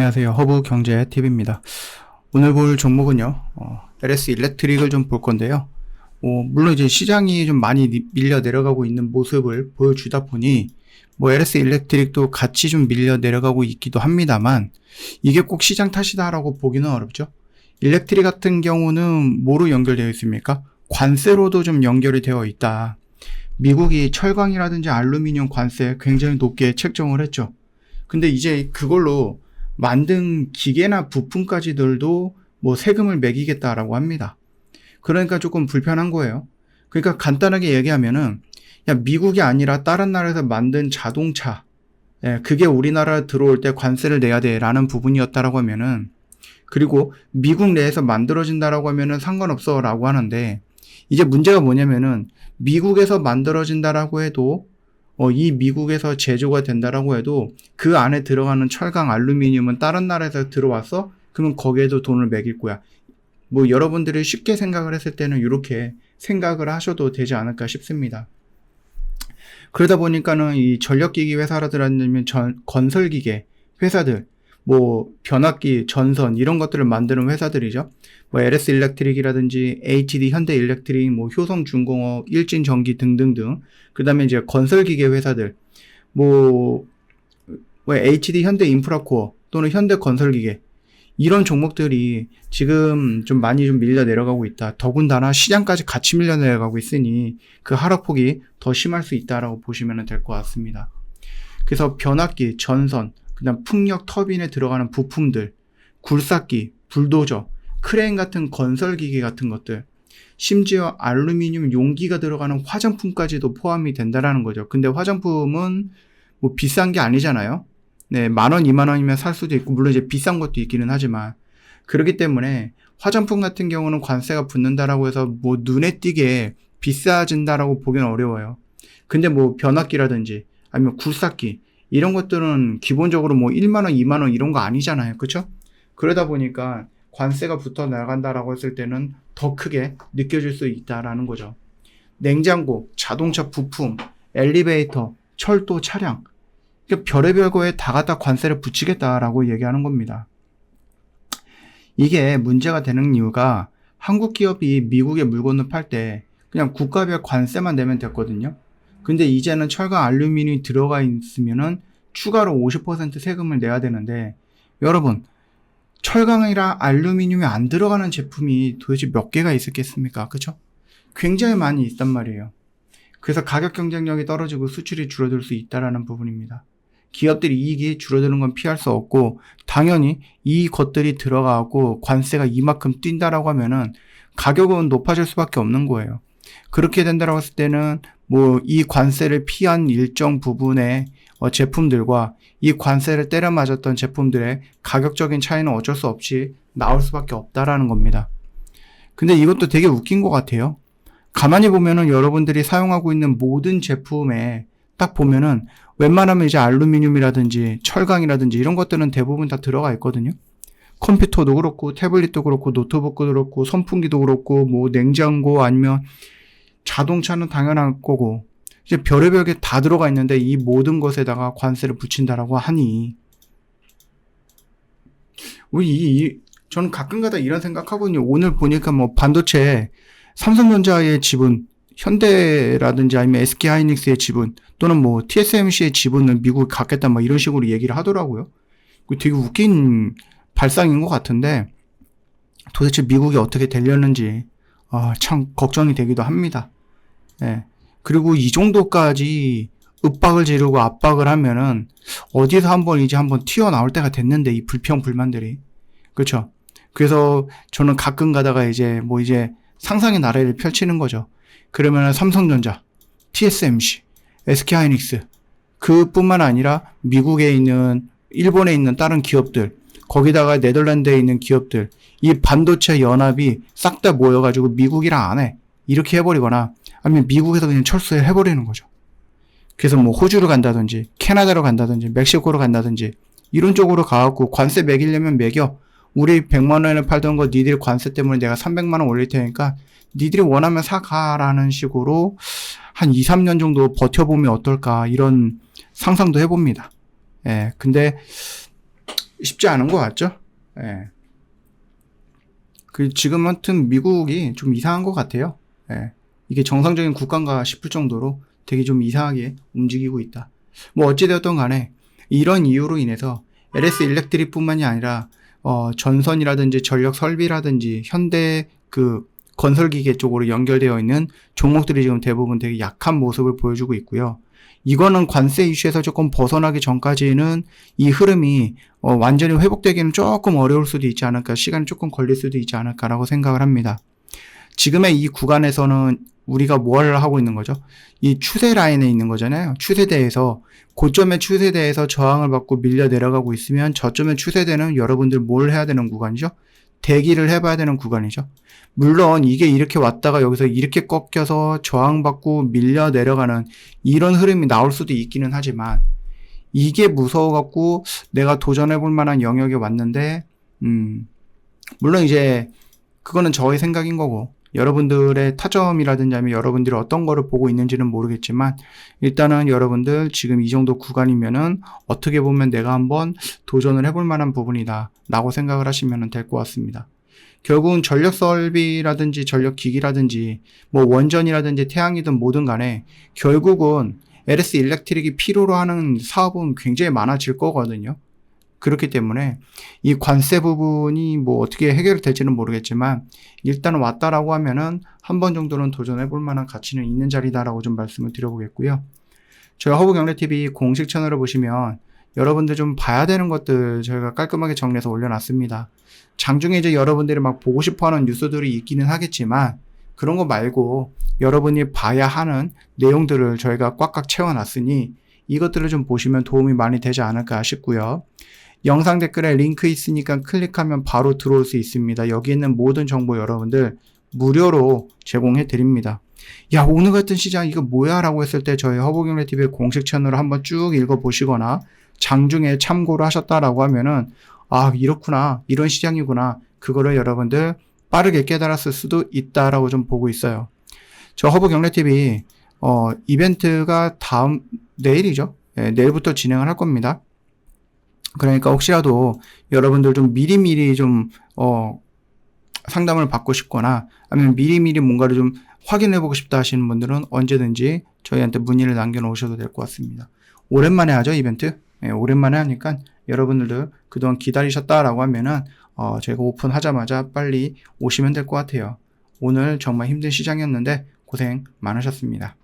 안녕하세요. 허브경제TV입니다. 오늘 볼 종목은요, LS 일렉트릭을 좀 볼 건데요. 물론 이제 시장이 좀 많이 밀려 내려가고 있는 모습을 보여주다 보니, LS 일렉트릭도 같이 좀 밀려 내려가고 있기도 합니다만, 이게 꼭 시장 탓이다라고 보기는 어렵죠. 일렉트릭 같은 경우는 뭐로 연결되어 있습니까? 관세로도 좀 연결이 되어 있다. 미국이 철강이라든지 알루미늄 관세 굉장히 높게 책정을 했죠. 근데 이제 그걸로 만든 기계나 부품까지들도 세금을 매기겠다라고 합니다. 그러니까 조금 불편한 거예요. 그러니까 간단하게 얘기하면은, 미국이 아니라 다른 나라에서 만든 자동차, 그게 우리나라 들어올 때 관세를 내야 돼 라는 부분이었다라고 하면은, 그리고 미국 내에서 만들어진다라고 하면은 상관없어 라고 하는데, 이제 문제가 뭐냐면은 미국에서 만들어진다라고 해도 이 미국에서 제조가 된다라고 해도 그 안에 들어가는 철강, 알루미늄은 다른 나라에서 들어와서 그러면 거기에도 돈을 매길 거야. 여러분들이 쉽게 생각을 했을 때는 이렇게 생각을 하셔도 되지 않을까 싶습니다. 그러다 보니까는 이 전력기기 회사라든지 건설기계 회사들, 변압기, 전선 이런 것들을 만드는 회사들이죠. LS 일렉트릭이라든지 HD 현대일렉트릭, 효성중공업, 일진전기 등등등. 그다음에 이제 건설기계 회사들, HD 현대인프라코어 또는 현대건설기계 이런 종목들이 지금 좀 많이 좀 밀려 내려가고 있다. 더군다나 시장까지 같이 밀려 내려가고 있으니 그 하락폭이 더 심할 수 있다라고 보시면 될 것 같습니다. 그래서 변압기, 전선, 그다음 풍력 터빈에 들어가는 부품들, 굴삭기, 불도저, 크레인 같은 건설기계 같은 것들, 심지어 알루미늄 용기가 들어가는 화장품까지도 포함이 된다라는 거죠. 근데 화장품은 비싼 게 아니잖아요. 네, 10,000원, 20,000원이면 살 수도 있고, 물론 이제 비싼 것도 있기는 하지만, 그렇기 때문에 화장품 같은 경우는 관세가 붙는다라고 해서 눈에 띄게 비싸진다라고 보기는 어려워요. 근데 변압기라든지 아니면 굴삭기 이런 것들은 기본적으로 10,000원, 20,000원 이런 거 아니잖아요. 그쵸? 그러다 보니까 관세가 붙어 나간다라고 했을 때는 더 크게 느껴질 수 있다라는 거죠. 냉장고, 자동차 부품, 엘리베이터, 철도, 차량. 그러니까 별의별 거에 다 갖다 관세를 붙이겠다라고 얘기하는 겁니다. 이게 문제가 되는 이유가 한국 기업이 미국에 물건을 팔 때 그냥 국가별 관세만 내면 됐거든요. 근데 이제는 철강, 알루미늄이 들어가 있으면은 추가로 50% 세금을 내야 되는데, 여러분, 철강이랑 알루미늄이 안 들어가는 제품이 도대체 몇 개가 있었겠습니까? 그쵸? 굉장히 많이 있단 말이에요. 그래서 가격 경쟁력이 떨어지고 수출이 줄어들 수 있다라는 부분입니다. 기업들이 이익이 줄어드는 건 피할 수 없고, 당연히 이 것들이 들어가고 관세가 이만큼 뛴다라고 하면은 가격은 높아질 수밖에 없는 거예요. 그렇게 된다라고 했을 때는 이 관세를 피한 일정 부분의 제품들과 이 관세를 때려 맞았던 제품들의 가격적인 차이는 어쩔 수 없이 나올 수밖에 없다라는 겁니다. 근데 이것도 되게 웃긴 것 같아요. 가만히 보면은 여러분들이 사용하고 있는 모든 제품에 딱 보면은 웬만하면 이제 알루미늄이라든지 철강이라든지 이런 것들은 대부분 다 들어가 있거든요. 컴퓨터도 그렇고 태블릿도 그렇고 노트북도 그렇고 선풍기도 그렇고 냉장고 아니면 자동차는 당연한 거고 이제 별의별 게 다 들어가 있는데 이 모든 것에다가 관세를 붙인다라고 하니 저는 가끔가다 이런 생각하거든요. 오늘 보니까 반도체 삼성전자의 지분, 현대라든지 아니면 SK하이닉스의 지분 또는 TSMC의 지분을 미국이 갖겠다 이런 식으로 얘기를 하더라고요. 되게 웃긴 발상인 것 같은데 도대체 미국이 어떻게 되려는지 참 걱정이 되기도 합니다. 예. 그리고 이 정도까지 윽박을 지르고 압박을 하면은 어디서 한번 튀어나올 때가 됐는데 이 불평불만들이. 그렇죠? 그래서 저는 가끔 가다가 이제 상상의 나래를 펼치는 거죠. 그러면은 삼성전자, TSMC, SK하이닉스 그뿐만 아니라 미국에 있는 일본에 있는 다른 기업들 거기다가 네덜란드에 있는 기업들 이 반도체 연합이 싹 다 모여가지고 미국이랑 안 해. 이렇게 해버리거나 아니면 미국에서 그냥 철수해버리는 거죠. 그래서 호주로 간다든지 캐나다로 간다든지 멕시코로 간다든지 이런 쪽으로 가갖고 관세 매기려면 매겨. 우리 100만 원에 팔던 거 니들 관세 때문에 내가 300만 원 올릴 테니까 니들이 원하면 사가라는 식으로 한 2, 3년 정도 버텨보면 어떨까 이런 상상도 해봅니다. 예, 근데 쉽지 않은 것 같죠? 예. 지금 하여튼 미국이 좀 이상한 것 같아요. 예. 이게 정상적인 국가인가 싶을 정도로 되게 좀 이상하게 움직이고 있다. 뭐 어찌되었던 간에 이런 이유로 인해서 LS 일렉트릭 뿐만이 아니라 전선이라든지 전력 설비라든지 현대 건설기계 쪽으로 연결되어 있는 종목들이 지금 대부분 되게 약한 모습을 보여주고 있고요. 이거는 관세 이슈에서 조금 벗어나기 전까지는 이 흐름이 완전히 회복되기는 조금 어려울 수도 있지 않을까, 시간이 조금 걸릴 수도 있지 않을까라고 생각을 합니다. 지금의 이 구간에서는 우리가 뭘 하고 있는 거죠? 이 추세 라인에 있는 거잖아요. 추세대에서 고점의 추세대에서 저항을 받고 밀려 내려가고 있으면 저점의 추세대는 여러분들 뭘 해야 되는 구간이죠? 대기를 해봐야 되는 구간이죠. 물론 이게 이렇게 왔다가 여기서 이렇게 꺾여서 저항받고 밀려 내려가는 이런 흐름이 나올 수도 있기는 하지만 이게 무서워갖고 내가 도전해볼 만한 영역에 왔는데 물론 이제 그거는 저의 생각인 거고 여러분들의 타점이라든지 아니면 여러분들이 어떤 거를 보고 있는지는 모르겠지만 일단은 여러분들 지금 이 정도 구간이면은 어떻게 보면 내가 한번 도전을 해볼 만한 부분이다 라고 생각을 하시면 될 것 같습니다. 결국은 전력 설비라든지 전력 기기라든지 뭐 원전이라든지 태양이든 뭐든 간에 결국은 LS 일렉트릭이 필요로 하는 사업은 굉장히 많아질 거거든요. 그렇기 때문에 이 관세 부분이 뭐 어떻게 해결될지는 모르겠지만 일단 왔다라고 하면은 한 번 정도는 도전해 볼 만한 가치는 있는 자리다라고 좀 말씀을 드려보겠고요. 저희 허브경제TV 공식 채널을 보시면 여러분들 좀 봐야 되는 것들 저희가 깔끔하게 정리해서 올려놨습니다. 장중에 이제 여러분들이 막 보고 싶어하는 뉴스들이 있기는 하겠지만 그런 거 말고 여러분이 봐야 하는 내용들을 저희가 꽉꽉 채워놨으니 이것들을 좀 보시면 도움이 많이 되지 않을까 싶고요. 영상 댓글에 링크 있으니까 클릭하면 바로 들어올 수 있습니다. 여기 있는 모든 정보 여러분들 무료로 제공해 드립니다. 야, 오늘 같은 시장 이거 뭐야? 라고 했을 때 저희 허브경제TV의 공식 채널을 한번 쭉 읽어보시거나 장중에 참고를 하셨다라고 하면은 아, 이렇구나, 이런 시장이구나, 그거를 여러분들 빠르게 깨달았을 수도 있다라고 좀 보고 있어요. 저 허브경제TV 이벤트가 내일이죠. 네, 내일부터 진행을 할 겁니다. 그러니까 혹시라도 여러분들 좀 미리미리 좀 상담을 받고 싶거나 아니면 미리미리 뭔가를 좀 확인해보고 싶다 하시는 분들은 언제든지 저희한테 문의를 남겨놓으셔도 될 것 같습니다. 오랜만에 하죠, 이벤트? 네, 오랜만에 하니까 여러분들도 그동안 기다리셨다라고 하면은 저희가 오픈하자마자 빨리 오시면 될 것 같아요. 오늘 정말 힘든 시장이었는데 고생 많으셨습니다.